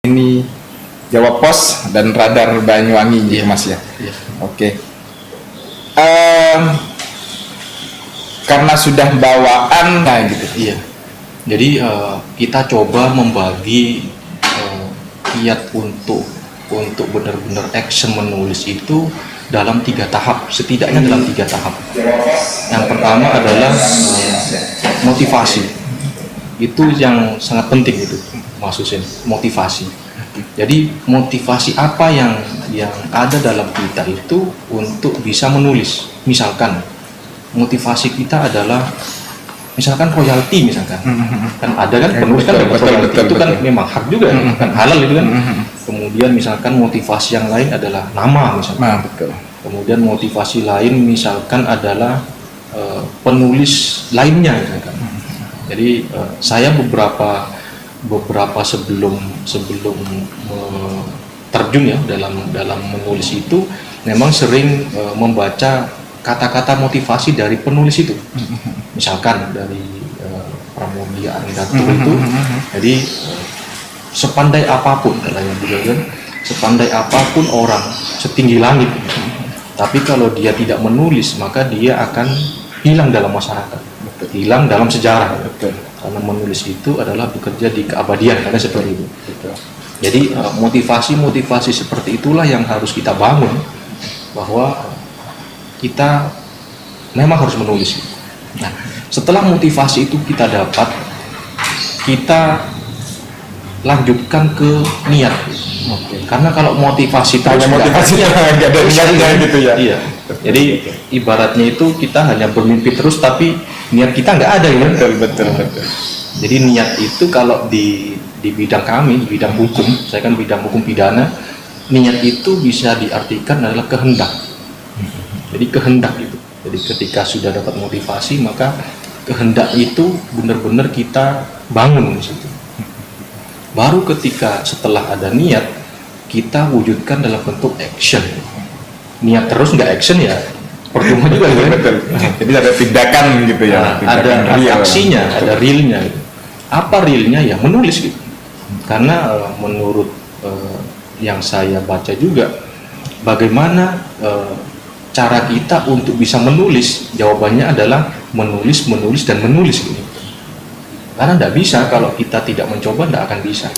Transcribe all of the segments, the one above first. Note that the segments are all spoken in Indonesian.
Ini Jawa Pos dan Radar Banyuwangi gitu Mas ya. Iya. Oke. Karena sudah bawaan gitu. Iya. Jadi kita coba membagi kiat untuk benar-benar action menulis itu dalam 3 tahap, setidaknya dalam 3 tahap. Yang pertama adalah motivasi. Itu yang sangat penting itu, Mas Husin, motivasi. Jadi motivasi apa yang ada dalam kita itu untuk bisa menulis. Misalkan motivasi kita adalah misalkan royalti misalkan. Kan ada kan penulis kan dapat royalti itu kan memang hak juga kan halal itu kan. Kemudian misalkan motivasi yang lain adalah nama misalkan. Betul. Kemudian motivasi lain misalkan adalah penulis lainnya misalkan. Jadi saya beberapa sebelum terjun ya dalam menulis itu memang sering membaca kata-kata motivasi dari penulis itu. Misalkan dari Pramudia Andatur itu. Jadi sepandai apapun katanya beliau kan, sepandai apapun orang, setinggi langit, tapi kalau dia tidak menulis maka dia akan hilang dalam masyarakat, hilang dalam sejarah. Karena menulis itu adalah bekerja di keabadian, karena seperti itu. Jadi motivasi seperti itulah yang harus kita bangun, bahwa kita memang harus menulis. Nah, setelah motivasi itu kita dapat, kita lanjutkan ke niat. Karena kalau motivasi terus nggak ada niatnya gitu ya. Iya. Jadi ibaratnya itu kita hanya bermimpi terus tapi niat kita nggak ada ya. Betul. Jadi niat itu kalau di bidang kami, di bidang hukum, saya kan bidang hukum pidana, niat itu bisa diartikan adalah kehendak. Jadi kehendak itu. Jadi ketika sudah dapat motivasi maka kehendak itu benar-benar kita bangun di situ. Baru ketika setelah ada niat kita wujudkan dalam bentuk action. Niat terus nggak action ya percuma juga ya. Betul. Jadi ada tindakan gitu ya. Ada aksinya, ada realnya. Gitu. Apa realnya ya menulis gitu. Karena menurut yang saya baca juga bagaimana cara kita untuk bisa menulis, jawabannya adalah menulis gitu. Karena tidak bisa kalau kita tidak mencoba, tidak akan bisa.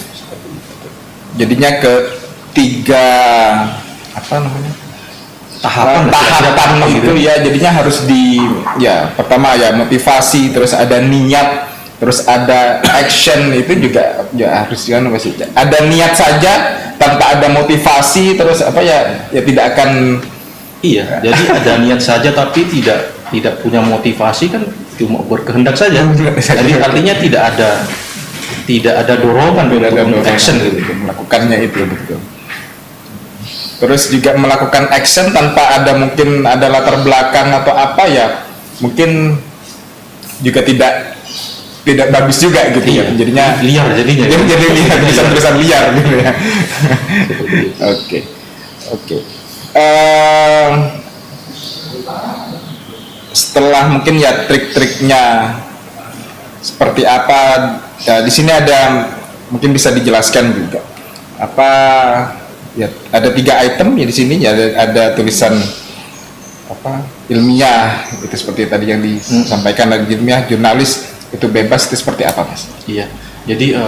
Jadinya ke 3 tahapan itu ya, jadinya harus pertama ya motivasi, terus ada niat, terus ada action. Itu juga ya harus ada niat saja tanpa ada motivasi, terus tidak akan. Iya, jadi ada niat saja tapi tidak punya motivasi kan cuma berkehendak saja. Jadi artinya tidak ada dorongan untuk action gitu. Melakukannya itu betul. Terus juga melakukan action tanpa mungkin ada latar belakang atau apa ya, mungkin juga tidak bagus juga gitu ya. Jadinya liar jadinya. Jadi liar, tulisan liar gitu ya. Oke. Setelah mungkin ya trik-triknya seperti apa ya, di sini ada mungkin bisa dijelaskan juga apa ya, ada 3 item ya di sini ya, ada tulisan ilmiah itu seperti tadi yang disampaikan, dari ilmiah, jurnalis itu bebas, itu seperti apa Mas? Iya. Jadi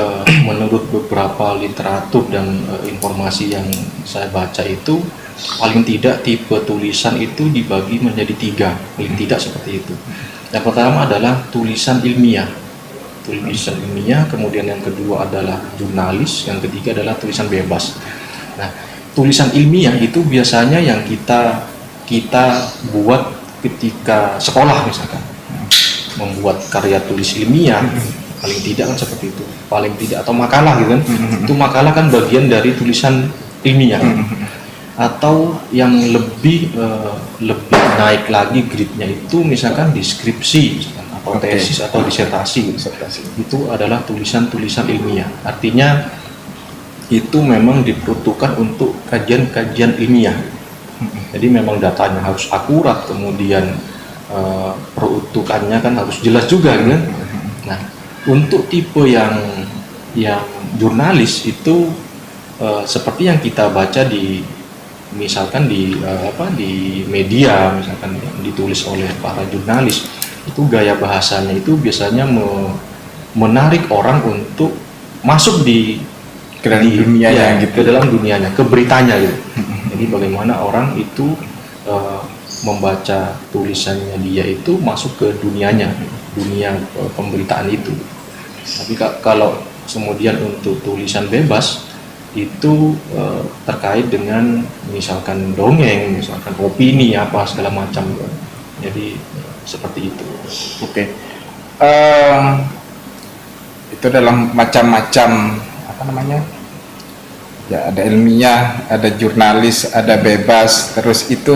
menurut beberapa literatur dan informasi yang saya baca itu paling tidak tipe tulisan itu dibagi menjadi 3, paling tidak seperti itu. Yang pertama adalah tulisan ilmiah, kemudian yang kedua adalah jurnalis, yang ketiga adalah tulisan bebas. Nah, tulisan ilmiah itu biasanya yang kita buat ketika sekolah misalkan, membuat karya tulis ilmiah. Paling tidak kan seperti itu, paling tidak, atau makalah gitu kan. Itu makalah kan bagian dari tulisan ilmiah. Atau yang lebih naik lagi grade-nya itu misalkan deskripsi misalkan, atau tesis atau disertasi gitu. Itu adalah tulisan-tulisan ilmiah. Artinya itu memang diperuntukkan untuk kajian-kajian ilmiah. Jadi memang datanya harus akurat, kemudian peruntukannya kan harus jelas juga gitu kan. Nah, untuk tipe yang jurnalis itu seperti yang kita baca di misalkan di media, misalkan yang ditulis oleh para jurnalis, itu gaya bahasanya itu biasanya menarik orang untuk masuk Ke dalam dunianya ya, gitu. ke dalam dunianya, ke beritanya gitu. Jadi bagaimana orang itu membaca tulisannya dia itu masuk ke dunianya, dunia pemberitaan itu. Tapi kalau kemudian untuk tulisan bebas itu terkait dengan misalkan dongeng, misalkan opini apa segala macam. Jadi seperti itu. Oke. Itu dalam macam-macam apa namanya? Ya, ada ilmiah, ada jurnalis, ada bebas, terus itu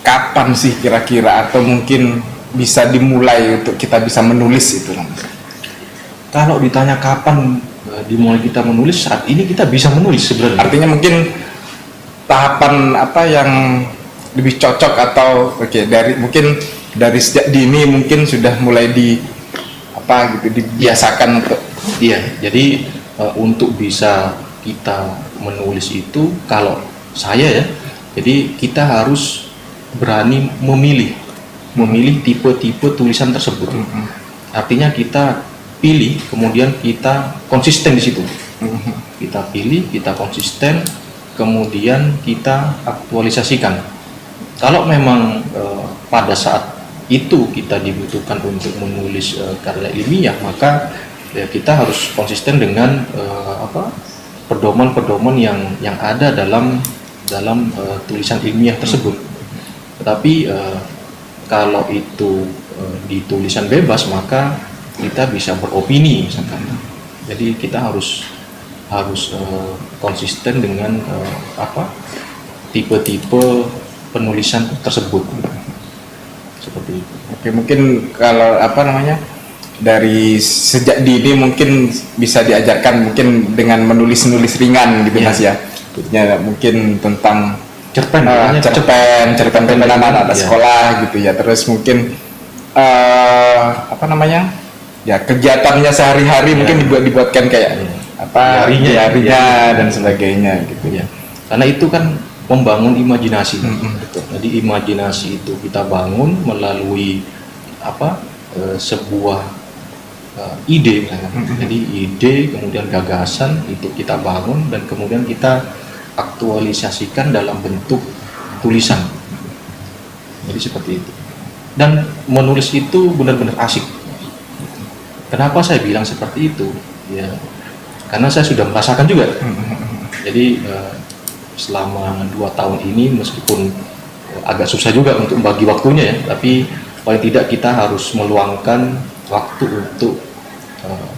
kapan sih kira-kira atau mungkin bisa dimulai untuk kita bisa menulis itu, Mas? Kalau ditanya kapan dimulai kita menulis, saat ini kita bisa menulis sebenarnya. Artinya mungkin tahapan apa yang lebih cocok atau mungkin dari sejak dini mungkin sudah mulai dibiasakan untuk Iya, jadi untuk bisa kita menulis itu, kalau saya ya, jadi kita harus berani memilih tipe-tipe tulisan tersebut. Artinya kita pilih, kemudian kita konsisten di situ. Kita pilih, kita konsisten, kemudian kita aktualisasikan. Kalau memang pada saat itu kita dibutuhkan untuk menulis karya ilmiah, maka ya kita harus konsisten dengan pedoman-pedoman yang ada dalam tulisan ilmiah tersebut. Tetapi kalau itu di tulisan bebas, maka kita bisa beropini misalkan. Jadi kita harus konsisten dengan tipe-tipe penulisan tersebut. Seperti itu. Oke, mungkin kalau dari sejak dini mungkin bisa diajarkan mungkin dengan menulis ringan gitu, Mas ya. Maksudnya mungkin tentang cerpen anak-anak sekolah gitu ya. Terus mungkin ya kegiatannya sehari-hari mungkin dibuatkan kayak diarinya dan sebagainya gitu ya. Karena itu kan membangun imajinasi. Jadi imajinasi itu kita bangun melalui sebuah ide misalnya. Jadi ide, kemudian gagasan itu kita bangun dan kemudian kita aktualisasikan dalam bentuk tulisan. Jadi seperti itu. Dan menulis itu benar-benar asik. Kenapa saya bilang seperti itu? Ya, karena saya sudah merasakan juga. Jadi selama 2 tahun ini meskipun agak susah juga untuk bagi waktunya ya, tapi paling tidak kita harus meluangkan waktu untuk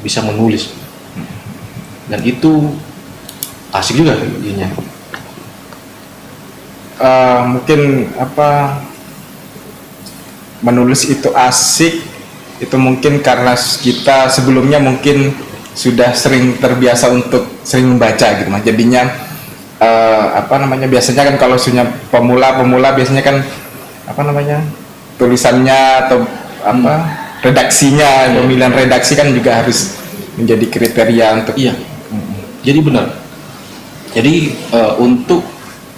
bisa menulis, dan itu asik juga jadinya. Mungkin menulis itu asik itu mungkin karena kita sebelumnya mungkin sudah sering terbiasa untuk sering membaca gitu, Mas. Jadinya biasanya kan kalau pemula biasanya kan tulisannya atau redaksinya, pemilihan redaksi kan juga harus menjadi kriteria untuk. Iya. Jadi benar. Jadi untuk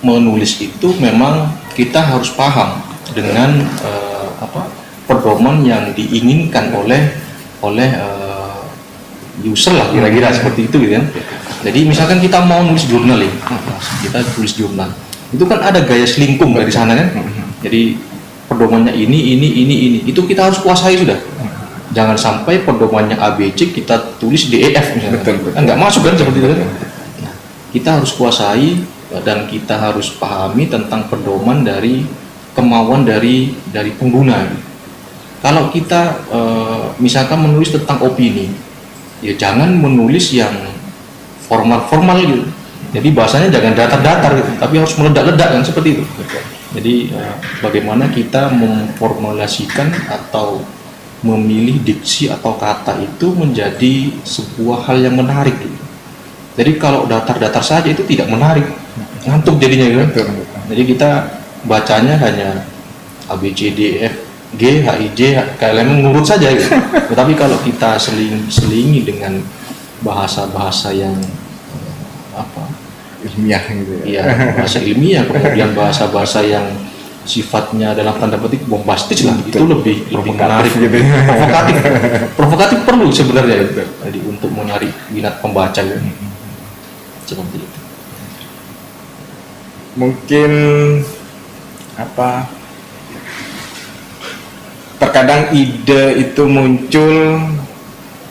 menulis itu memang kita harus paham dengan pedoman yang diinginkan oleh user lah, kira-kira seperti itu gitu kan. Jadi misalkan kita mau nulis jurnal ya, kita tulis jurnal, itu kan ada gaya selingkung dari sana kan. Jadi pedomannya ini, itu kita harus kuasai sudah. Jangan sampai pedomannya ABC kita tulis DEF misalnya. Betul. Kan nggak masuk kan seperti itu kan. Nah, kita harus kuasai dan kita harus pahami tentang pedoman dari kemauan dari pengguna. Kalau kita misalkan menulis tentang opini, ya jangan menulis yang formal gitu. Jadi bahasanya jangan datar-datar gitu, tapi harus meledak-ledak kan seperti itu. Jadi bagaimana kita memformulasikan atau memilih diksi atau kata itu menjadi sebuah hal yang menarik gitu. Jadi kalau datar-datar saja itu tidak menarik, ngantuk jadinya gitu. Jadi kita bacanya hanya A B C D F HIJ, KLM ngurut saja gitu. Tetapi kalau kita selingi dengan bahasa-bahasa yang ilmiah gitu ya. Iya, bahasa ilmiah, kemudian bahasa-bahasa yang sifatnya dalam tanda petik bombastis lah, itu lebih menarik gitu ya. provokatif perlu sebenarnya jadi untuk menarik minat pembaca ya. Seperti itu. Mungkin terkadang ide itu muncul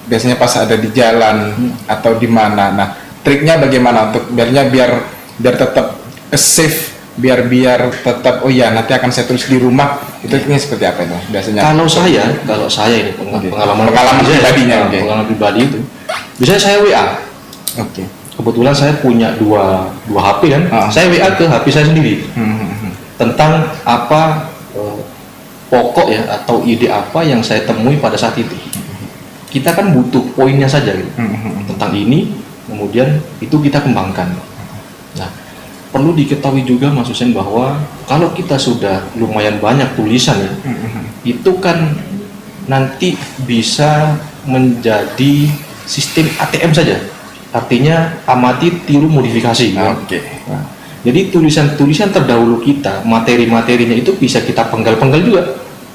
biasanya pas ada di jalan atau di mana. Nah, triknya bagaimana untuk biar tetap safe, biar tetap nanti akan saya tulis di rumah. Itu triknya seperti apa itu biasanya? Kalau saya ini pengalaman pribadinya, pengalaman pribadi itu biasanya saya WA. Oke. Kebetulan saya punya dua HP kan. Saya WA ke HP saya sendiri tentang apa pokok ya atau ide apa yang saya temui pada saat itu. Kita kan butuh poinnya saja gitu. Tentang ini, kemudian itu kita kembangkan. Nah, perlu diketahui juga Mas Hussein bahwa kalau kita sudah lumayan banyak tulisan ya, itu kan nanti bisa menjadi sistem ATM saja. Artinya amati, tiru, modifikasi. Oke. Nah, jadi tulisan-tulisan terdahulu kita, materi-materinya itu bisa kita penggal-penggal juga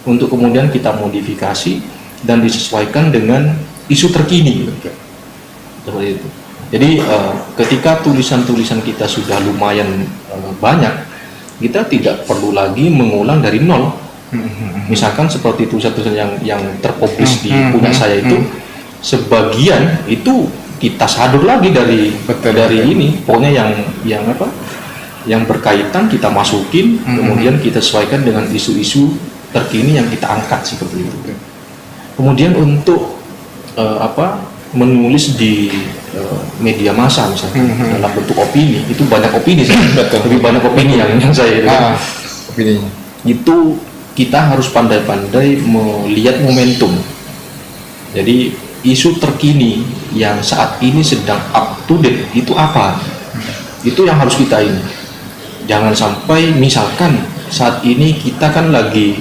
untuk kemudian kita modifikasi dan disesuaikan dengan isu terkini. Seperti itu. Jadi ketika tulisan-tulisan kita sudah lumayan banyak, kita tidak perlu lagi mengulang dari nol. Misalkan seperti tulisan-tulisan yang terpublish di punya saya itu, sebagian itu kita sadur lagi dari ini, pokoknya yang berkaitan kita masukin, kemudian kita sesuaikan dengan isu-isu terkini yang kita angkat seperti itu. Kemudian untuk menulis di media massa misalnya dalam bentuk opini, itu banyak opini sih. Lebih banyak opini yang saya opini itu kita harus pandai-pandai melihat momentum. Jadi isu terkini yang saat ini sedang up to date itu apa? Itu yang harus kita ini. Jangan sampai misalkan saat ini kita kan lagi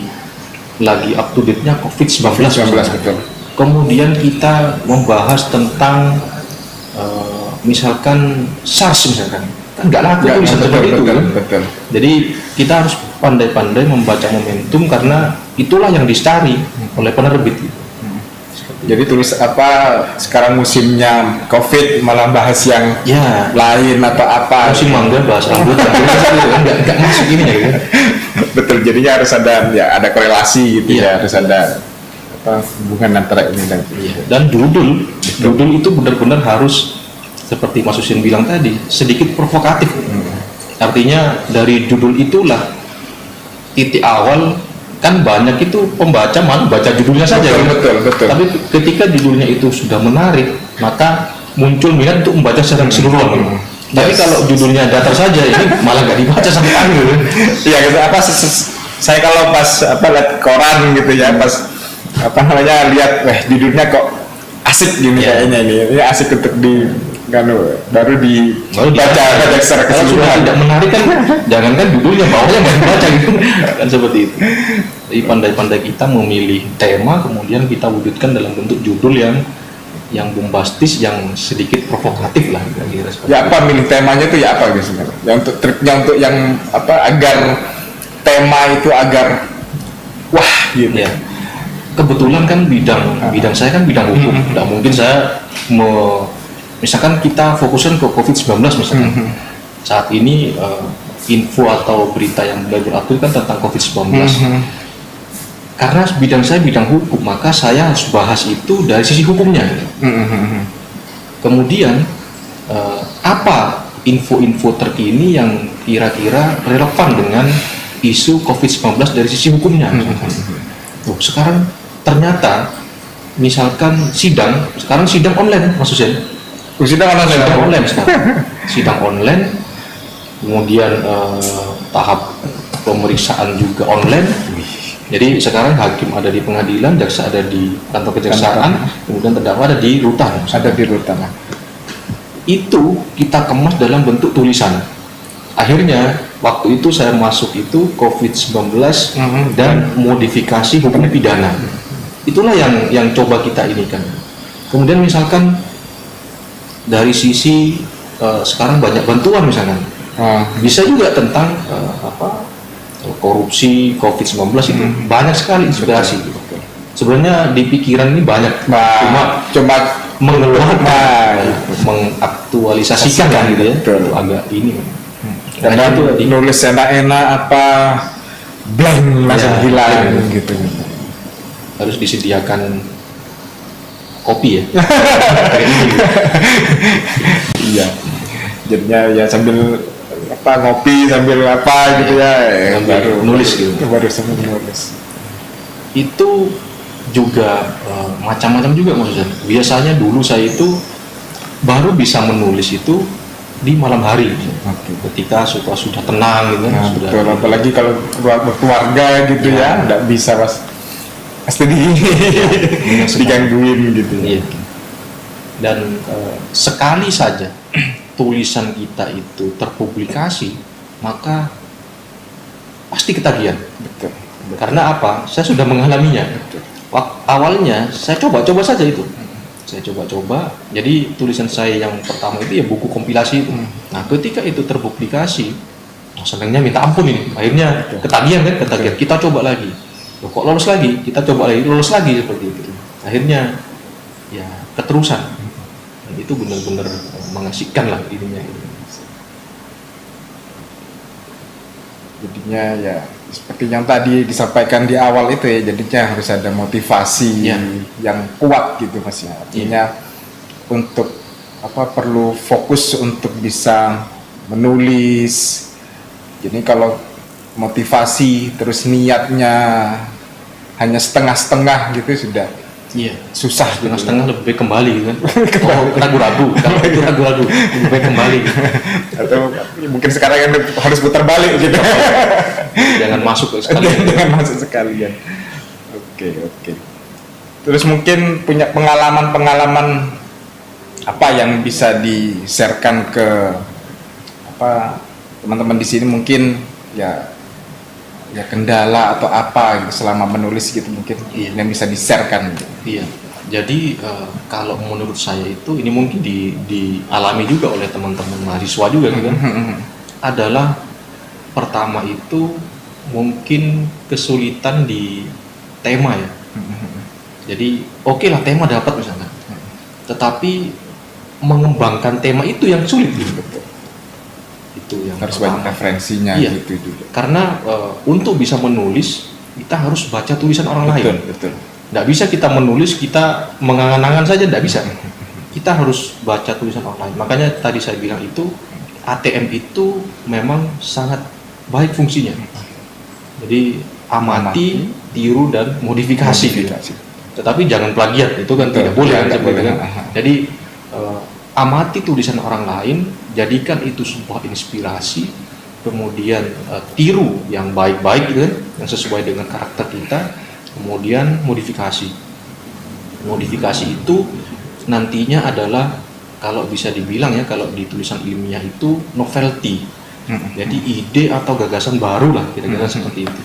up to date-nya COVID-19 betul. Kemudian kita membahas tentang misalkan SARS misalkan, kan nggak laku tulisan seperti itu kan. Betul. Jadi kita harus pandai-pandai membaca momentum karena itulah yang dicari oleh penerbit. Jadi tulis sekarang musimnya COVID malah bahas yang lain atau apa? Musim mangga bahas rambut, nggak masuk ini ya. Gitu. Betul. Jadinya harus ada korelasi gitu ya, harus ada hubungan antara ini dan judul itu benar-benar harus seperti Mas Husin bilang tadi sedikit provokatif. Artinya dari judul itulah titik awal. Kan banyak itu pembaca malah baca judulnya saja. Betul. Tapi ketika judulnya itu sudah menarik, maka muncul minat untuk membaca secara keseluruhan. Tapi kalau judulnya datar saja, ini malah nggak dibaca sampai akhir. Iya gitu. Saya kalau pas lihat koran gitu ya, pas lihat judulnya kok asik gini kayaknya ini asik untuk baru dibaca secara Kalau sudah tidak menarik kan jangankan judulnya, bawahnya nggak dibaca gitu kan seperti itu. Jadi pandai-pandai kita memilih tema, kemudian kita wujudkan dalam bentuk judul yang bombastis, yang sedikit provokatif lah kira-kira. Ya milih temanya itu ya apa gitu sebenarnya? Yang untuk triknya untuk yang agar tema itu agar wah gitu. Ya. Kebetulan kan bidang saya kan bidang hukum. Tidak mungkin saya misalkan kita fokuskan ke COVID-19 misalkan. Saat ini info atau berita yang mulai beraktual kan tentang COVID-19. Karena bidang saya bidang hukum, maka saya harus bahas itu dari sisi hukumnya. Kemudian apa info-info terkini yang kira-kira relevan dengan isu COVID-19 dari sisi hukumnya? Sekarang ternyata misalkan sekarang sidang online maksudnya. Sidang online sekarang. Sidang online, kemudian tahap pemeriksaan juga online. Jadi sekarang hakim ada di pengadilan, jaksa ada di kantor kejaksaan, kemudian terdakwa ada di rutan. Itu kita kemas dalam bentuk tulisan. akhirnya waktu itu saya masuk itu COVID-19 dan modifikasi hukum pidana. Itulah yang coba kita ini kan. Kemudian misalkan dari sisi sekarang banyak bantuan misalkan, bisa juga tentang korupsi COVID-19 itu banyak sekali inspirasi. Sebenarnya di pikiran ini banyak, coba mengeluarkan, mengaktualisasikan kan gitu ya. Betul. Agak ini. Karena itu nulis enak-enak apa blank langsung hilang gitu. Harus disediakan kopi ya. Iya. Jadinya ya sambil ngopi sambil gitu ya. Baru nulis gitu. Baru sambil nulis. Itu juga macam-macam juga maksudnya. Biasanya dulu saya itu baru bisa menulis itu di malam hari, ketika sudah tenang gitu. Sudah betul, apalagi kalau berkeluarga gitu ya, nggak bisa pasti digangguin gitu. Iya. Dan sekali saja tulisan kita itu terpublikasi, maka pasti ketagihan. Betul. Karena apa? Saya sudah mengalaminya. Awalnya saya coba-coba saja itu. Saya coba-coba. Jadi tulisan saya yang pertama itu ya buku kompilasi itu. Nah, ketika itu terpublikasi, senangnya minta ampun ini. Akhirnya ketagihan kan, kita coba lagi. Loh, kok lolos lagi? Kita coba lagi, lolos lagi seperti itu. Akhirnya ya keterusan. Dan itu benar-benar mengasihkan lah ininya. Jadinya ya seperti yang tadi disampaikan di awal itu ya, jadinya harus ada motivasi yang kuat gitu Mas ya. Artinya untuk perlu fokus untuk bisa menulis. Jadi kalau motivasi terus niatnya hanya setengah-setengah gitu sudah susah, setengah-setengah lebih baik kembali kan. Ragu-ragu, kalau itu ragu-ragu lebih baik kembali. Atau mungkin sekarang kan harus putar balik gitu. Jangan masuk sekalian. Jangan masuk sekalian. Oke. Terus mungkin punya pengalaman apa yang bisa di-sharekan ke teman-teman di sini, mungkin ya kendala atau apa gitu selama menulis gitu, mungkin yang bisa di-sharekan gitu. Iya. Jadi kalau menurut saya itu ini mungkin dialami juga oleh teman-teman mahasiswa juga gitu kan. Adalah pertama itu mungkin kesulitan di tema ya. Jadi oke lah tema dapat misalnya. Tetapi mengembangkan tema itu yang sulit gitu. Itu yang harus banyak referensinya gitu juga. Karena untuk bisa menulis kita harus baca tulisan orang lain. Betul. Nggak bisa kita menulis, kita mengangan-angan saja, nggak bisa. Kita harus baca tulisan orang lain. Makanya tadi saya bilang itu ATM itu memang sangat baik fungsinya. Jadi amati, tiru dan modifikasi. Gitu. Tetapi jangan plagiat, itu kan tidak boleh kan seperti itu kan. Jadi amati tulisan orang lain, jadikan itu sebuah inspirasi, kemudian tiru yang baik-baik gitu kan, yang sesuai dengan karakter kita. Kemudian modifikasi itu nantinya adalah, kalau bisa dibilang ya, kalau di tulisan ilmiah itu novelty. Jadi ide atau gagasan baru lah, kira-kira seperti itu.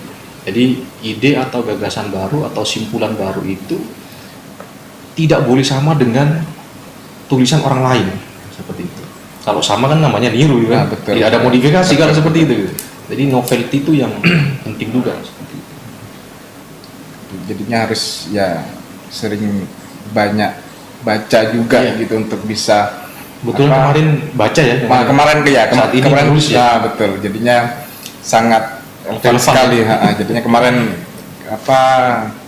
Jadi ide atau gagasan baru atau simpulan baru itu tidak boleh sama dengan tulisan orang lain, seperti itu. Kalau sama kan namanya niru kan, tidak ada modifikasi kalau seperti itu. Jadi novelty itu yang penting juga. Jadinya harus ya sering banyak baca juga gitu untuk bisa kemarin baca ya kemarin saat ini kemarin tulis ya betul, jadinya sangat relevan sekali. Jadinya kemarin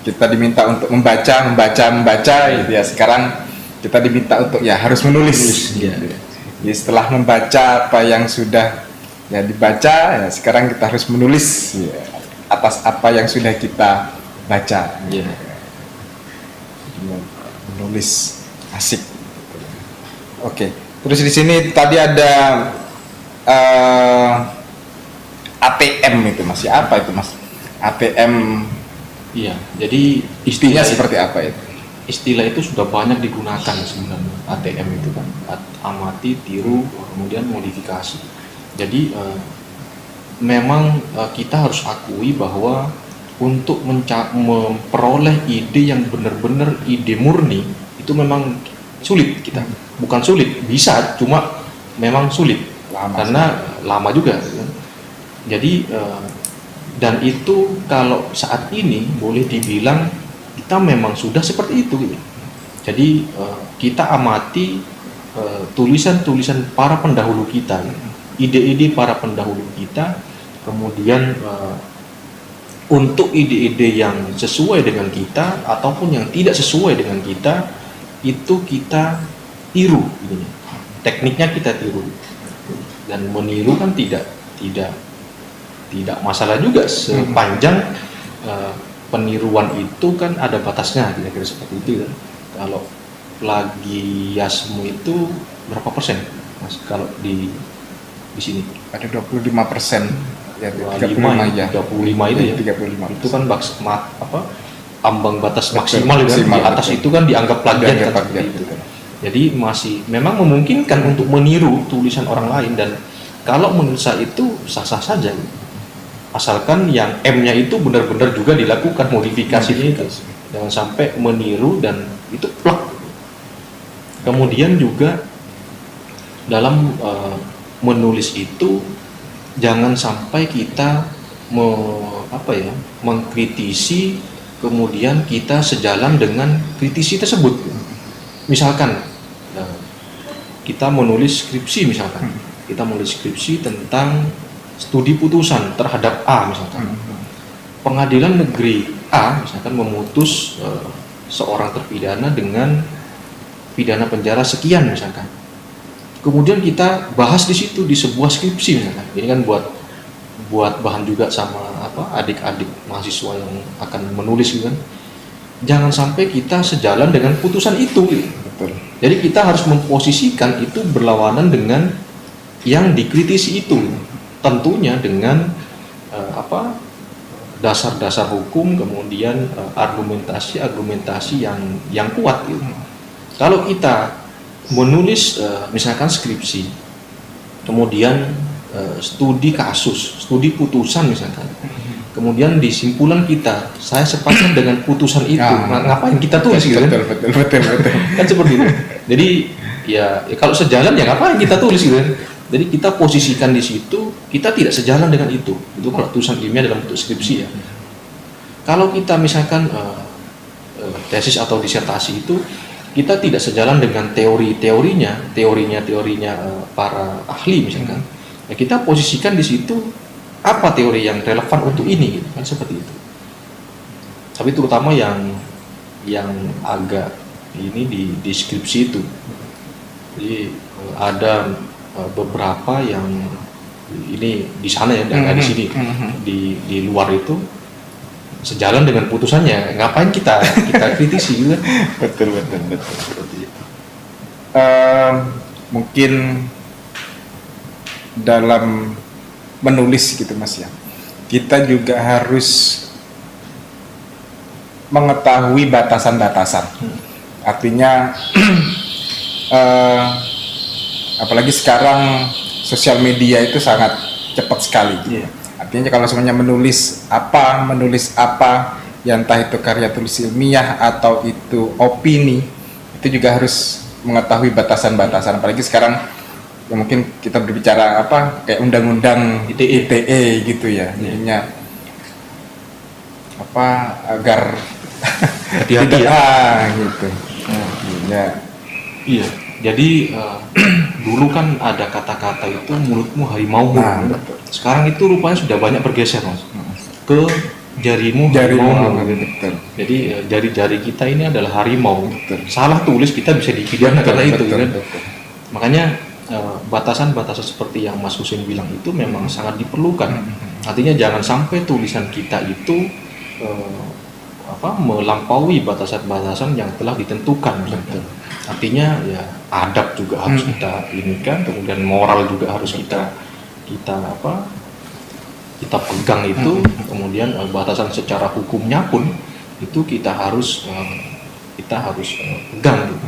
kita diminta untuk membaca gitu ya, sekarang kita diminta untuk ya harus menulis gitu. Jadi setelah membaca apa yang sudah ya dibaca, ya sekarang kita harus menulis ya, atas apa yang sudah kita baca. Menulis asik. Oke. Terus di sini tadi ada ATM itu Mas. Apa itu Mas? ATM. Iya. Jadi istilah seperti apa itu? Istilah itu sudah banyak digunakan sebenarnya. ATM itu kan amati, tiru, kemudian modifikasi. Jadi memang kita harus akui bahwa untuk memperoleh ide yang benar-benar ide murni itu memang sulit kita. Bukan sulit, bisa, cuma memang sulit karena lama juga. Jadi dan itu kalau saat ini boleh dibilang kita memang sudah seperti itu gitu. Jadi kita amati tulisan-tulisan para pendahulu kita, ide-ide para pendahulu kita, kemudian untuk ide-ide yang sesuai dengan kita ataupun yang tidak sesuai dengan kita itu kita tiru gitu. Tekniknya kita tiru, dan meniru kan tidak masalah juga sepanjang peniruan itu kan ada batasnya, kira-kira seperti itu kan. Kalau plagiasme itu berapa persen, Mas? Kalau di sini ada 25%, ya 25 ya. 35 itu ya. 35%. Itu kan ambang batas Betul, maksimal kan. maksimal, Di atas betul. itu kan dianggap plagiat kan, seperti plagiat, itu. betul. Jadi masih memang memungkinkan untuk meniru tulisan orang lain, dan kalau menurut saya itu sah-sah saja. Asalkan yang M-nya itu benar-benar juga dilakukan modifikasinya itu. Jangan sampai meniru dan itu plak. Kemudian juga dalam menulis itu jangan sampai kita mengkritisi kemudian kita sejalan dengan kritisi tersebut. Misalkan kita menulis skripsi misalkan. Kita menulis skripsi tentang studi putusan terhadap A misalkan. Pengadilan negeri A misalkan memutus seorang terpidana dengan pidana penjara sekian misalkan. Kemudian kita bahas di situ di sebuah skripsi misalkan. Ini kan buat bahan juga sama adik-adik mahasiswa yang akan menulis gitu kan. Jangan sampai kita sejalan dengan putusan itu gitu. Betul. Jadi kita harus memposisikan itu berlawanan dengan yang dikritisi itu. Tentunya dengan dasar-dasar hukum, kemudian argumentasi yang kuat gitu. Kalau kita menulis misalkan skripsi, kemudian studi kasus, studi putusan misalkan, kemudian di simpulan kita saya sepakat dengan putusan itu, ngapain kita tulis gitu kan? Betul. Kan seperti itu. Jadi ya kalau sejalan ya ngapain kita tulis gitu kan? Jadi kita posisikan di situ, kita tidak sejalan dengan itu. Itu kalau tulisan ilmiah dalam bentuk skripsi ya. Kalau kita misalkan tesis atau disertasi itu, kita tidak sejalan dengan teorinya para ahli misalkan. Ya kita posisikan di situ apa teori yang relevan untuk ini, gitu kan, seperti itu. Tapi terutama yang agak ini di deskripsi itu. Jadi ada beberapa yang ini di sana ya, dan di sini di luar itu sejalan dengan putusannya. Ngapain kita kritisi gitu? Betul. Mungkin dalam menulis gitu Mas ya, kita juga harus mengetahui batasan-batasan. Artinya apalagi sekarang sosial media itu sangat cepat sekali gitu. Artinya kalau semuanya menulis apa yang entah itu karya tulis ilmiah atau itu opini, itu juga harus mengetahui batasan-batasan. Apalagi sekarang ya mungkin kita berbicara kayak undang-undang ITE gitu ya. Jadinya agar hati-hati ya. gitu. Ya. Iya. Jadi dulu kan ada kata-kata itu mulutmu harimau. Sekarang itu rupanya sudah banyak bergeser Mas ke jarimu harimau. Betul. Jadi jari-jari kita ini adalah harimau. Betul. Salah tulis kita bisa dipidana karena itu kan. Betul. Makanya batasan-batasan seperti yang Mas Husin bilang itu memang sangat diperlukan. Artinya jangan sampai tulisan kita itu melampaui batasan-batasan yang telah ditentukan. Betul. Artinya ya adab juga harus kita inikan, kemudian moral juga harus kita pegang itu, kemudian batasan secara hukumnya pun itu kita harus pegang gitu.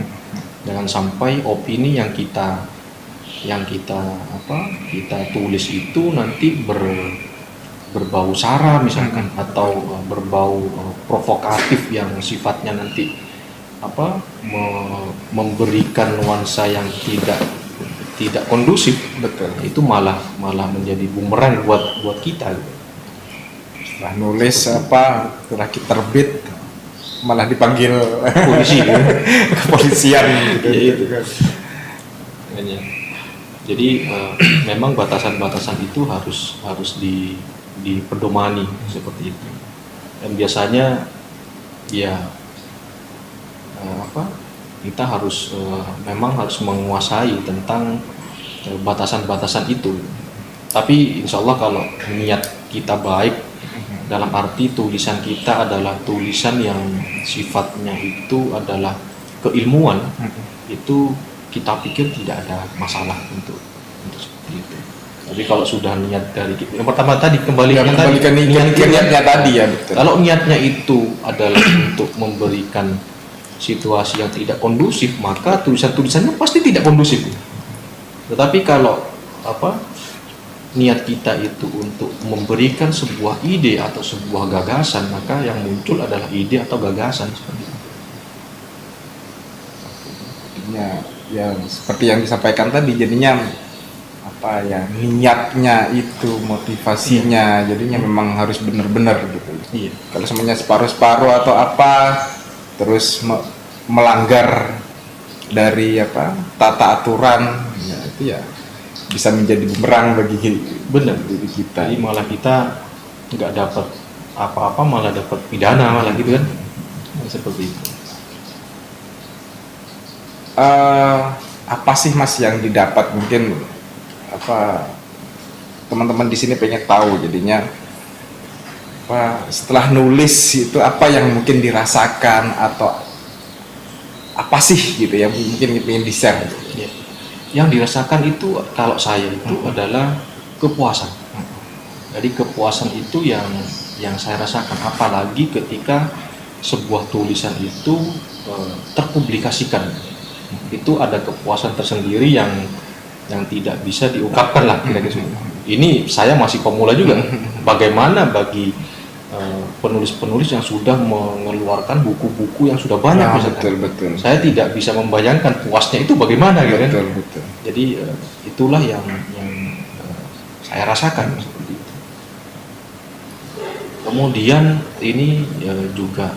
Jangan sampai opini yang kita yang kita tulis itu nanti berbau sara misalkan, atau berbau provokatif yang sifatnya nanti memberikan nuansa yang tidak kondusif, Betul. itu malah menjadi bumerang buat kita. Setelah nulis setelah kita terbit malah dipanggil Polisi gitu. kepolisian gitu. Ya, itu. Makanya. Jadi memang batasan-batasan itu harus dipedomani seperti itu. Dan biasanya ya kita memang harus menguasai tentang batasan-batasan itu. Tapi insya Allah kalau niat kita baik, dalam arti tulisan kita adalah tulisan yang sifatnya itu adalah keilmuan, itu kita pikir tidak ada masalah untuk seperti itu. Tapi kalau sudah niat dari yang pertama tadi kembalikan niatnya tadi ya, betul. Kalau niatnya itu adalah untuk memberikan situasi yang tidak kondusif, maka tulisannya pasti tidak kondusif. Tetapi kalau niat kita itu untuk memberikan sebuah ide atau sebuah gagasan, maka yang muncul adalah ide atau gagasan seperti itu. Ya seperti yang disampaikan tadi, jadinya niatnya itu, motivasinya, jadinya memang harus benar-benar gitu. Iya. Kalau semuanya separuh-separuh atau terus melanggar dari tata aturan, ya itu ya bisa menjadi bumerang bagi diri kita. Jadi malah kita nggak dapat apa-apa, malah dapat pidana malah gitu kan, seperti itu. Apa sih Mas yang didapat, mungkin teman-teman di sini pengen tahu, jadinya setelah nulis itu apa yang mungkin dirasakan, atau apa sih gitu yang mungkin ingin di-share. Ya. Yang dirasakan itu kalau saya itu adalah kepuasan. Jadi kepuasan itu yang saya rasakan, apalagi ketika sebuah tulisan itu terpublikasikan. Itu ada kepuasan tersendiri yang tidak bisa diungkapkan lah kira-kira. Ini saya masih pemula juga. Bagaimana bagi penulis-penulis yang sudah mengeluarkan buku-buku yang sudah banyak, misalkan. Betul. Saya tidak bisa membayangkan puasnya itu bagaimana, gitu kan? Betul. Jadi itulah yang saya rasakan seperti itu. Kemudian ini juga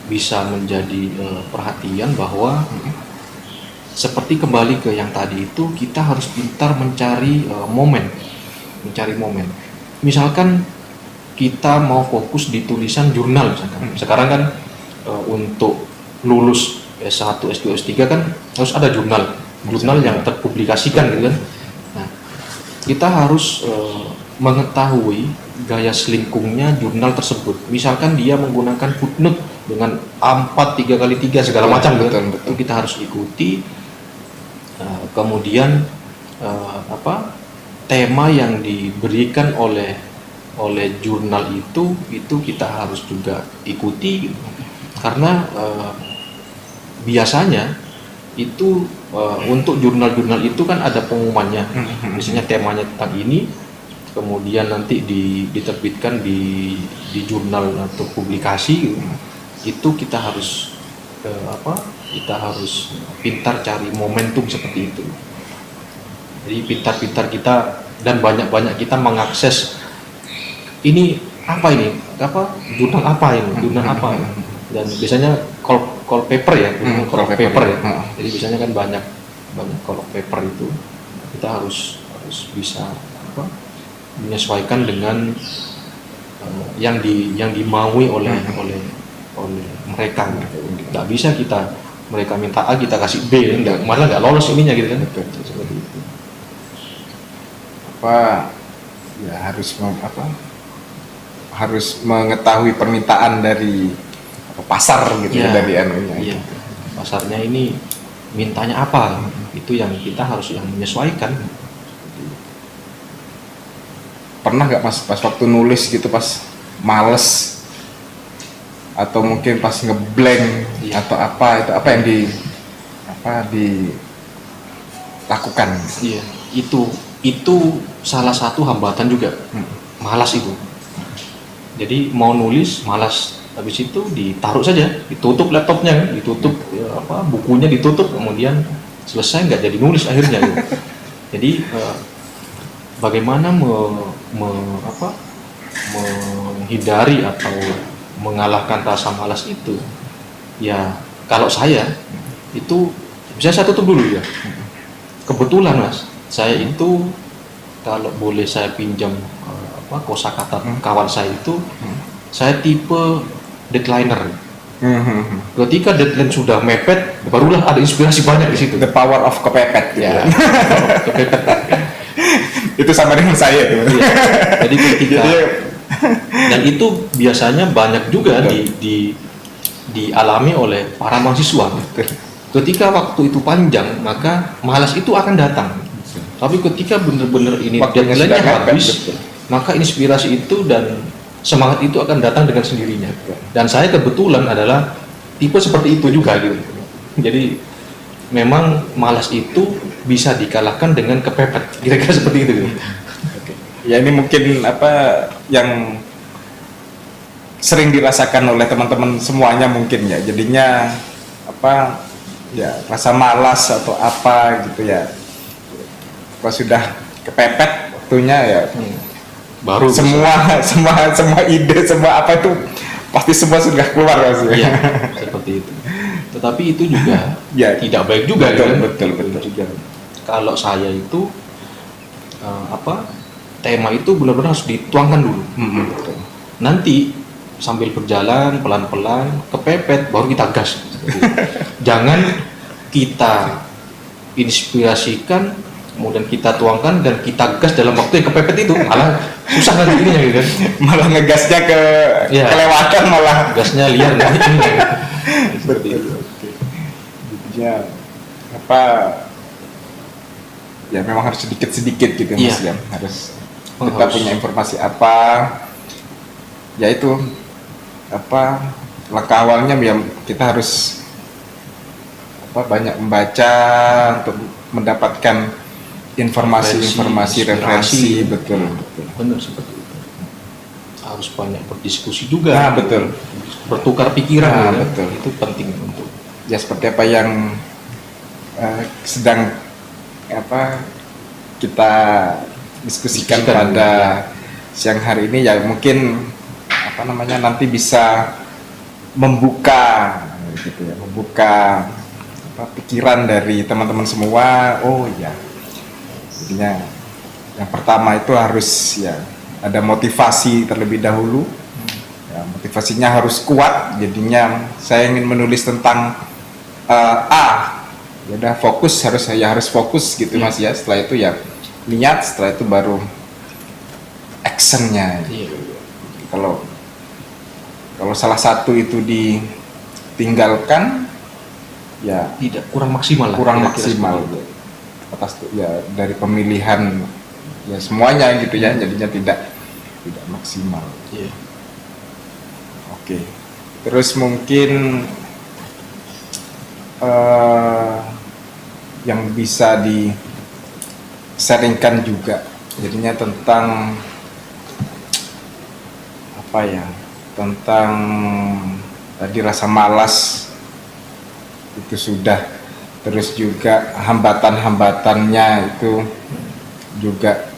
bisa menjadi perhatian bahwa seperti kembali ke yang tadi itu, kita harus pintar mencari momen. Misalkan kita mau fokus di tulisan jurnal misalkan. Sekarang kan untuk lulus S1, S2, S3 kan harus ada jurnal yang terpublikasikan gitu kan. Nah, kita harus mengetahui gaya selingkungnya jurnal tersebut. Misalkan dia menggunakan footnote dengan A4 3x3 segala macam gitu. Itu kita harus ikuti. Kemudian tema yang diberikan oleh jurnal itu kita harus juga ikuti, karena biasanya itu untuk jurnal-jurnal itu kan ada pengumumannya, misalnya temanya tentang ini, kemudian nanti diterbitkan di jurnal atau publikasi, itu kita harus pintar cari momentum seperti itu. Jadi pintar-pintar kita dan banyak-banyak kita mengakses ini jurnal apa, dan biasanya call paper ya, call paper ya. Jadi biasanya kan banyak call paper itu, kita harus bisa menyesuaikan dengan yang dimaui oleh mereka. Nggak bisa mereka minta A kita kasih B, malah nggak lolos ininya gitu kan. Seperti itu. Ya harus mengetahui permintaan dari pasar gitu ya, dari anunya. Iya. Pasarnya ini mintanya apa? Itu yang kita harus menyesuaikan. Pernah nggak Mas pas waktu nulis gitu, pas males atau mungkin pas ngeblank atau apa yang lakukan. Iya, itu salah satu hambatan juga. Malas itu. Jadi mau nulis malas, habis itu ditaruh saja, ditutup laptopnya, ditutup bukunya ditutup, kemudian selesai nggak jadi nulis akhirnya. Gitu. Jadi bagaimana menghindari atau mengalahkan rasa malas itu? Ya kalau saya itu bisa saya tutup dulu ya. Kebetulan Mas, saya itu kalau boleh saya pinjam kosakata kawan saya itu, saya tipe deadliner. Ketika deadline sudah mepet, barulah ada inspirasi banyak di situ. The power of kepepet gitu. Ya, kepepet. Itu sama dengan saya itu. Iya. Jadi ketika dan itu biasanya banyak juga dialami oleh para mahasiswa. Ketika waktu itu panjang, maka malas itu akan datang. Tapi ketika benar-benar ini deadline-nya habis, maka inspirasi itu dan semangat itu akan datang dengan sendirinya. Dan saya kebetulan adalah tipe seperti itu juga gitu. Jadi memang malas itu bisa dikalahkan dengan kepepet, kira-kira seperti itu gitu. Ya ini mungkin yang sering dirasakan oleh teman-teman semuanya mungkin ya. Jadinya rasa malas atau apa gitu ya. Kalau sudah kepepet waktunya ya baru semua ide, semua apa itu pasti semua sudah keluar Mas. Iya, seperti itu. Tetapi itu juga tidak baik juga betul juga. Kalau saya itu tema itu benar-benar harus dituangkan dulu. Nanti sambil berjalan pelan-pelan kepepet baru kita gas. Jangan kita inspirasikan kemudian kita tuangkan dan kita gas dalam waktu yang kepepet itu, malah susah nanti ininya gitu kan. Malah ngegasnya kelewatan, malah gasnya liar nanti ini. Seperti itu. Ya ya memang harus sedikit-sedikit gitu Mas ya. Harus kita punya informasi apa, ya itu langkah awalnya ya kita harus banyak membaca untuk mendapatkan informasi referensi. Betul. Benar seperti itu. Harus banyak berdiskusi juga. Nah, betul. Bertukar pikiran. Betul. Itu penting untuk ya seperti apa yang sedang kita diskusikan pada siang hari ini ya, mungkin nanti bisa membuka pikiran dari teman-teman semua. Oh ya, jadinya yang pertama itu harus ada motivasi terlebih dahulu. Ya, motivasinya harus kuat. Jadinya saya ingin menulis tentang ya udah harus fokus gitu Mas ya. Setelah itu ya niat, setelah itu baru actionnya. Kalau salah satu itu ditinggalkan ya tidak kurang maksimal atas dari pemilihan ya semuanya gitu ya, jadinya tidak maksimal. Oke. Terus mungkin yang bisa di-sharingkan juga jadinya tentang tentang tadi rasa malas itu sudah, terus juga hambatan-hambatannya itu juga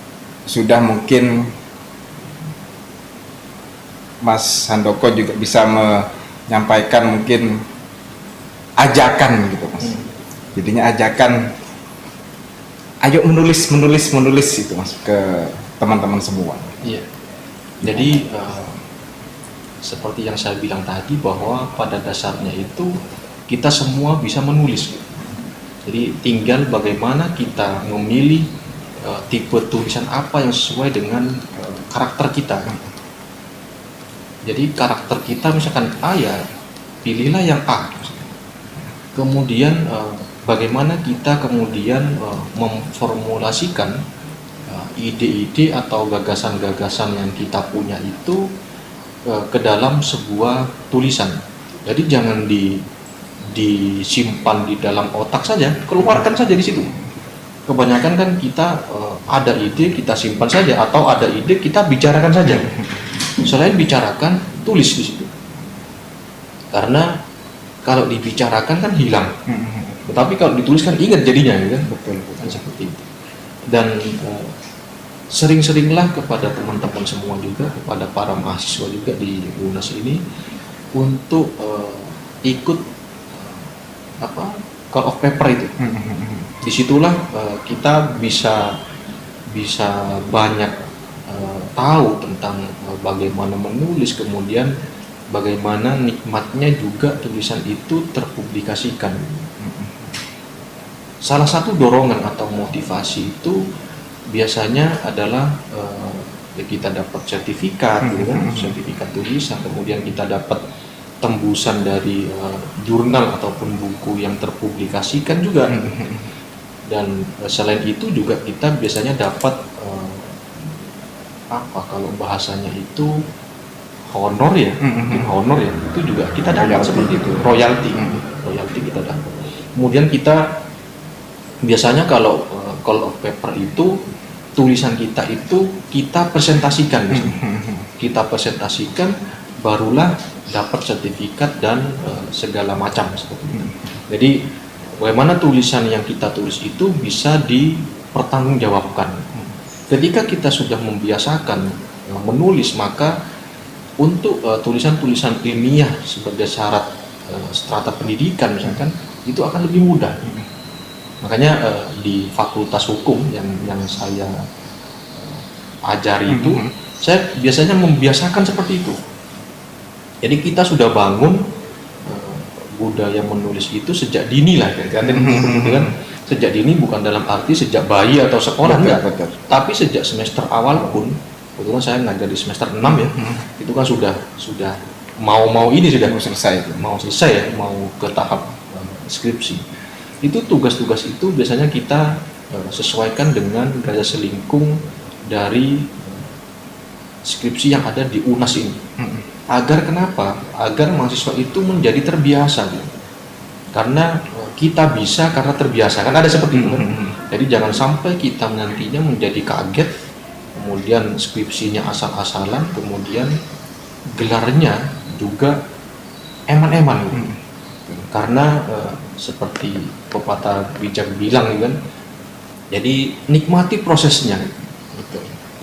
sudah. Mungkin Mas Handoko juga bisa menyampaikan mungkin ajakan gitu Mas. Jadinya ajakan ayo menulis itu Mas ke teman-teman semua. Iya. Jadi seperti yang saya bilang tadi bahwa pada dasarnya itu kita semua bisa menulis. Jadi tinggal bagaimana kita memilih tipe tulisan apa yang sesuai dengan karakter kita. Jadi karakter kita misalkan A, ya pilihlah yang A. Kemudian bagaimana kita kemudian memformulasikan ide-ide atau gagasan-gagasan yang kita punya itu ke dalam sebuah tulisan. Jadi jangan disimpan di dalam otak saja, keluarkan saja di situ. kebanyakan kan kita ada ide kita simpan saja, atau ada ide kita bicarakan saja. Selain bicarakan, tulis di situ. Karena kalau dibicarakan kan hilang, tetapi kalau dituliskan ingat jadinya, ya kan? Betul. Kan seperti itu. Dan sering-seringlah kepada teman-teman semua juga, kepada para mahasiswa juga di UNAS ini untuk ikut call of paper itu. Disitulah kita bisa banyak tahu tentang bagaimana menulis, kemudian bagaimana nikmatnya juga tulisan itu terpublikasikan. Salah satu dorongan atau motivasi itu biasanya adalah kita dapat sertifikat, gitu kan? Sertifikat tulisan, kemudian kita dapat tembusan dari jurnal ataupun buku yang terpublikasikan juga. Dan selain itu juga kita biasanya dapat kalau bahasanya itu honor ya, honor ya, itu juga kita dapat seperti itu, royalti kita dapat. Kemudian kita biasanya kalau call of paper itu tulisan kita itu kita presentasikan, kita presentasikan, barulah dapat sertifikat dan segala macam seperti itu. Jadi bagaimana tulisan yang kita tulis itu bisa dipertanggungjawabkan. Ketika kita sudah membiasakan menulis, maka untuk tulisan-tulisan ilmiah sebagai syarat strata pendidikan misalkan, itu akan lebih mudah. Makanya di Fakultas Hukum yang saya ajari itu, saya biasanya membiasakan seperti itu. Jadi kita sudah bangun budaya menulis itu sejak dini lah, kan? Sejak dini bukan dalam arti sejak bayi atau sekolah, enggak, tapi sejak semester awal pun. Kebetulan saya ngajar di semester 6 ya, itu kan sudah mau selesai ya, mau ke tahap skripsi. Itu tugas-tugas itu biasanya kita sesuaikan dengan gaya selingkung dari skripsi yang ada di UNAS ini. Agar kenapa? Agar mahasiswa itu menjadi terbiasa, gitu. Karena kita bisa karena terbiasa, kan ada seperti itu. Jadi jangan sampai kita nantinya menjadi kaget, kemudian skripsinya asal-asalan, kemudian gelarnya juga eman-eman, gitu. Karena seperti pepatah bijak bilang, kan, jadi nikmati prosesnya.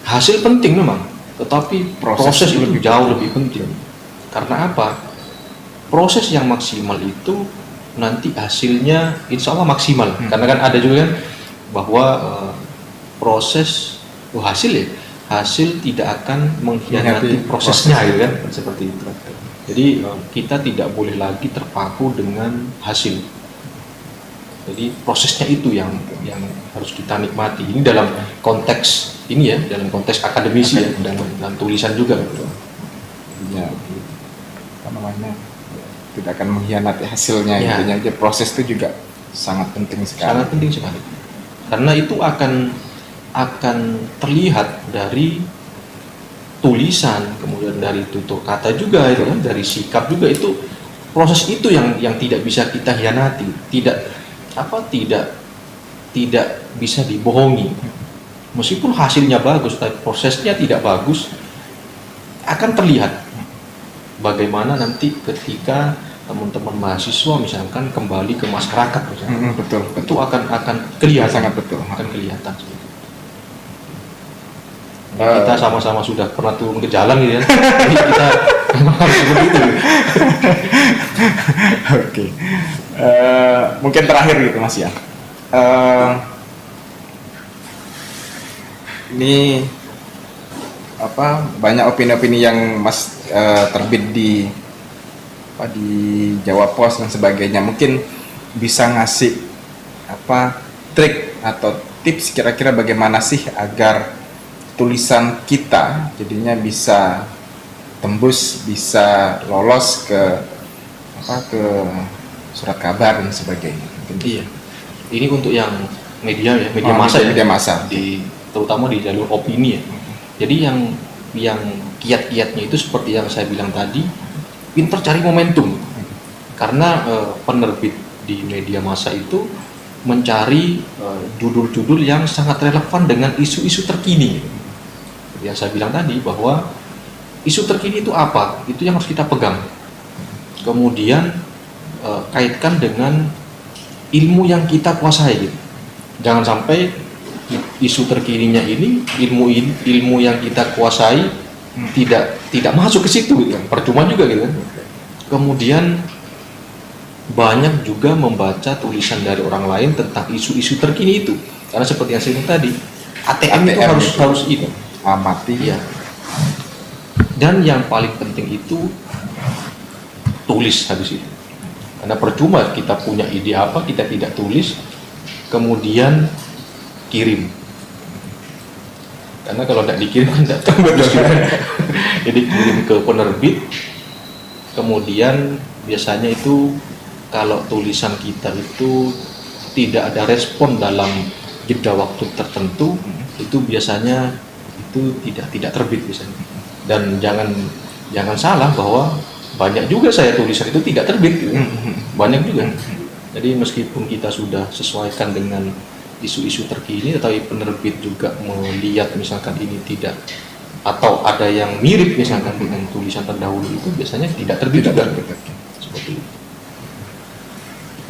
Hasil penting memang, tetapi proses itu jauh lebih penting. Karena apa? Proses yang maksimal itu nanti hasilnya insya Allah maksimal. Karena kan ada juga kan bahwa proses hasil tidak akan mengkhianati prosesnya, gitu kan, seperti itu. Jadi kita tidak boleh lagi terpaku dengan hasil. Jadi prosesnya itu yang harus kita nikmati. Ini dalam konteks ini ya, dalam konteks akademisi ya, dalam tulisan juga. Ya, apa namanya, tidak akan mengkhianati hasilnya. Ya. Intinya aja proses itu juga sangat penting sekali. Sangat penting sekali. Karena itu akan terlihat dari tulisan, kemudian dari tutur kata juga, itu kan, dari sikap juga. Itu proses itu yang tidak bisa kita khianati, tidak bisa dibohongi. Meskipun hasilnya bagus, tapi prosesnya tidak bagus, akan terlihat. Bagaimana nanti ketika teman-teman mahasiswa misalkan kembali ke masyarakat, misalkan, betul. itu akan kelihatan, sangat betul. akan kelihatan. Kita sama-sama sudah pernah turun ke jalan, gitu ya. Jadi kita memang harus seperti itu. Oke. Mungkin terakhir gitu Mas ya. Ini banyak opini-opini yang Mas terbit di Jawa Pos dan sebagainya. Mungkin bisa ngasih trik atau tips kira-kira bagaimana sih agar tulisan kita jadinya bisa tembus, bisa lolos ke surat kabar dan sebagainya. Iya. Ini untuk yang media massa ya. Media massa. Terutama di jalur opini ya. Jadi yang kiat-kiatnya itu seperti yang saya bilang tadi, pinter cari momentum. Karena penerbit di media massa itu mencari judul-judul yang sangat relevan dengan isu-isu terkini. Yang saya bilang tadi bahwa isu terkini itu apa? Itu yang harus kita pegang. Kemudian kaitkan dengan ilmu yang kita kuasai gitu. Jangan sampai isu terkininya ini ilmu yang kita kuasai tidak masuk ke situ gitu. Percuma juga gitu kan. Kemudian banyak juga membaca tulisan dari orang lain tentang isu-isu terkini itu. Karena seperti yang saya bilang tadi, ATM itu harus itu amati. Iya. Dan yang paling penting itu tulis habis itu. Karena percuma kita punya ide apa, kita tidak tulis, kemudian kirim. Karena kalau tidak dikirim kan tidak tahu jadi kirim ke penerbit, kemudian biasanya itu kalau tulisan kita itu tidak ada respon dalam jeda waktu tertentu, itu biasanya itu tidak terbit biasanya. Dan jangan salah bahwa banyak juga saya tulisan itu tidak terbit gitu. Banyak juga. Jadi meskipun kita sudah sesuaikan dengan isu-isu terkini, tetapi penerbit juga melihat misalkan ini tidak, atau ada yang mirip misalkan dengan tulisan terdahulu, itu biasanya tidak terbit juga. Seperti itu.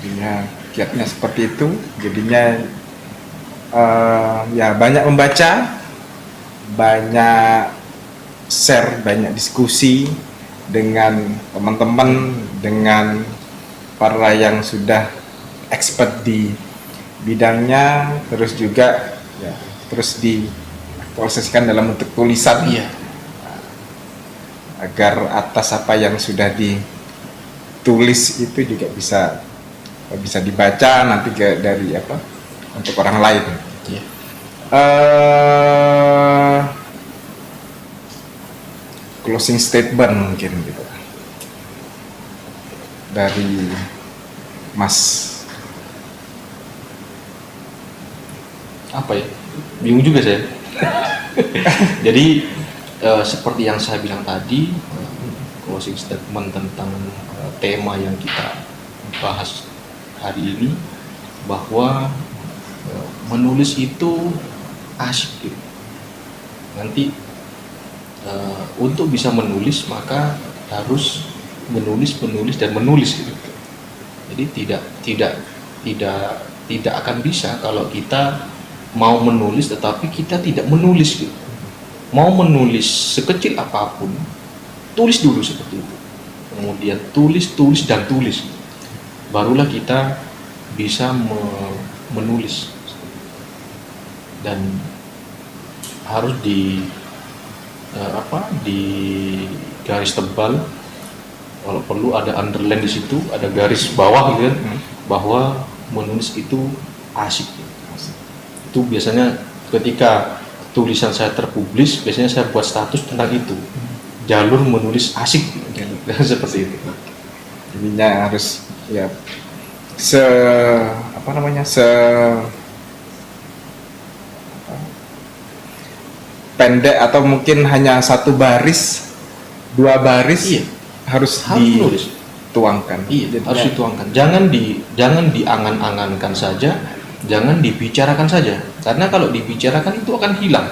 Jadinya kiatnya seperti itu. Jadinya ya banyak membaca, banyak share, banyak diskusi dengan teman-teman, dengan para yang sudah expert di bidangnya, terus juga ya, terus diproseskan dalam bentuk tulisan, agar atas apa yang sudah ditulis itu juga bisa dibaca nanti dari apa untuk orang lain. Closing statement mungkin gitu dari Mas. Apa ya? Bingung juga saya. Jadi seperti yang saya bilang tadi, closing statement tentang tema yang kita bahas hari ini, bahwa menulis itu asyik gitu. Nanti untuk bisa menulis maka harus menulis gitu. Jadi tidak akan bisa kalau kita mau menulis tetapi kita tidak menulis gitu. Mau menulis sekecil apapun, tulis dulu seperti itu. Kemudian tulis dan tulis. Barulah kita bisa menulis. Dan harus di garis tebal, kalau perlu ada underline di situ, ada garis bawah gitu kan, bahwa menulis itu asyik. Itu biasanya ketika tulisan saya terpublis, biasanya saya buat status tentang itu, jalur menulis asyik seperti itu. Jadinya harus ya pendek atau mungkin hanya satu baris, dua baris, harus dituangkan. Harus dituangkan. Jangan diangan-angankan saja, jangan dibicarakan saja. Karena kalau dibicarakan itu akan hilang.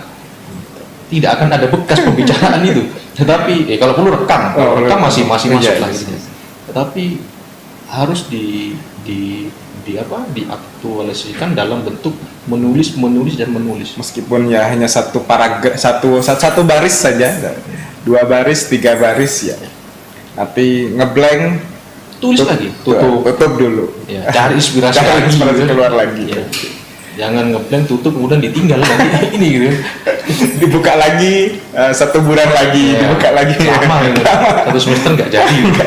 Tidak akan ada bekas pembicaraan itu. Tetapi kalau perlu rekam, masih masuk lagi. Tetapi harus diaktualisasikan dalam bentuk menulis dan menulis. Meskipun ya hanya satu paragraf, satu baris saja, dua baris, tiga baris ya. Tapi ngeblank, tutup dulu. Ya, cari inspirasi keluar lagi. Ya. Jangan ngeblank, tutup kemudian ditinggal nanti ini gitu. Dibuka lagi, satu bulan lagi, dibuka lagi. Lama gitu. Satu semester nggak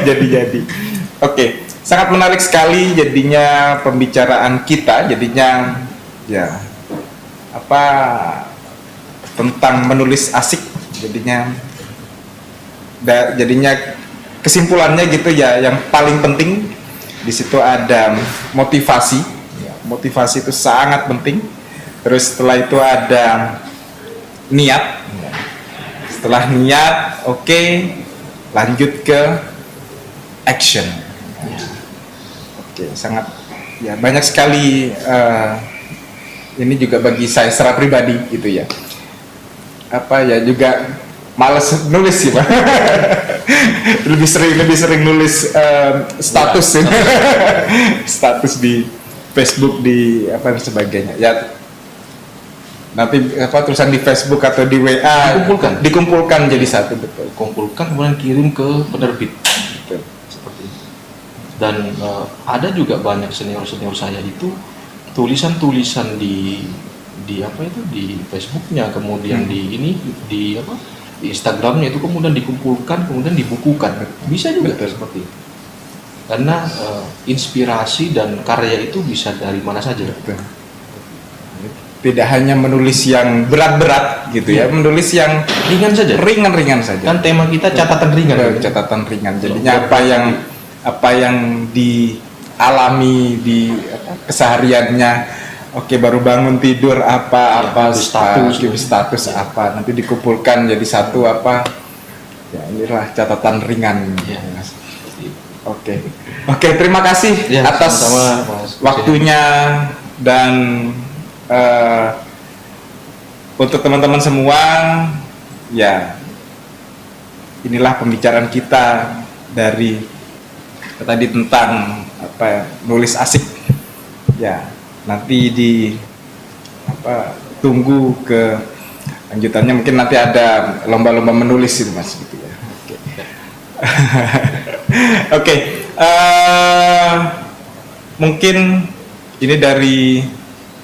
jadi. Oke. Sangat menarik sekali jadinya pembicaraan kita, jadinya ya tentang menulis asik, jadinya kesimpulannya gitu ya, yang paling penting di situ ada motivasi. Motivasi itu sangat penting. Terus setelah itu ada niat. Setelah niat, lanjut ke action. Oke, sangat ya banyak sekali ini juga bagi saya secara pribadi gitu ya. Apa ya juga males nulis sih Pak. lebih sering nulis status ya. Status di Facebook di apa dan sebagainya. Ya nanti apa tulisan di Facebook atau di WA dikumpulkan jadi satu, betul. Kumpulkan kemudian kirim ke penerbit. Betul. Seperti itu. Dan ada juga banyak senior saya itu tulisan-tulisan di apa itu di Facebooknya, kemudian di Instagramnya itu kemudian dikumpulkan, kemudian dibukukan, bisa juga. Betul. Seperti itu. Karena inspirasi dan karya itu bisa dari mana saja. Betul. Tidak hanya menulis yang berat-berat gitu ya, menulis yang Ringan saja. ringan-ringan saja. Kan tema kita catatan ringan. Catatan ringan. Jadinya apa yang dialami di kesehariannya. Oke, baru bangun tidur apa status apa, nanti dikumpulkan jadi satu apa. Ya, inilah catatan ringan. Ya. Oke, terima kasih Ya, atas sama-sama, Mas. waktunya dan untuk teman-teman semua, ya inilah pembicaraan kita dari tadi tentang apa nulis asik. Ya, nanti tunggu ke lanjutannya, mungkin nanti ada lomba-lomba menulis itu Mas gitu ya. Oke. Mungkin ini dari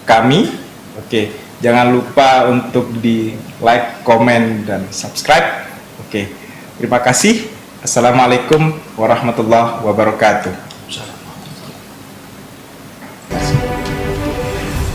kami. Oke, jangan lupa untuk di like, komen, dan subscribe. Oke, terima kasih. Assalamualaikum warahmatullahi wabarakatuh.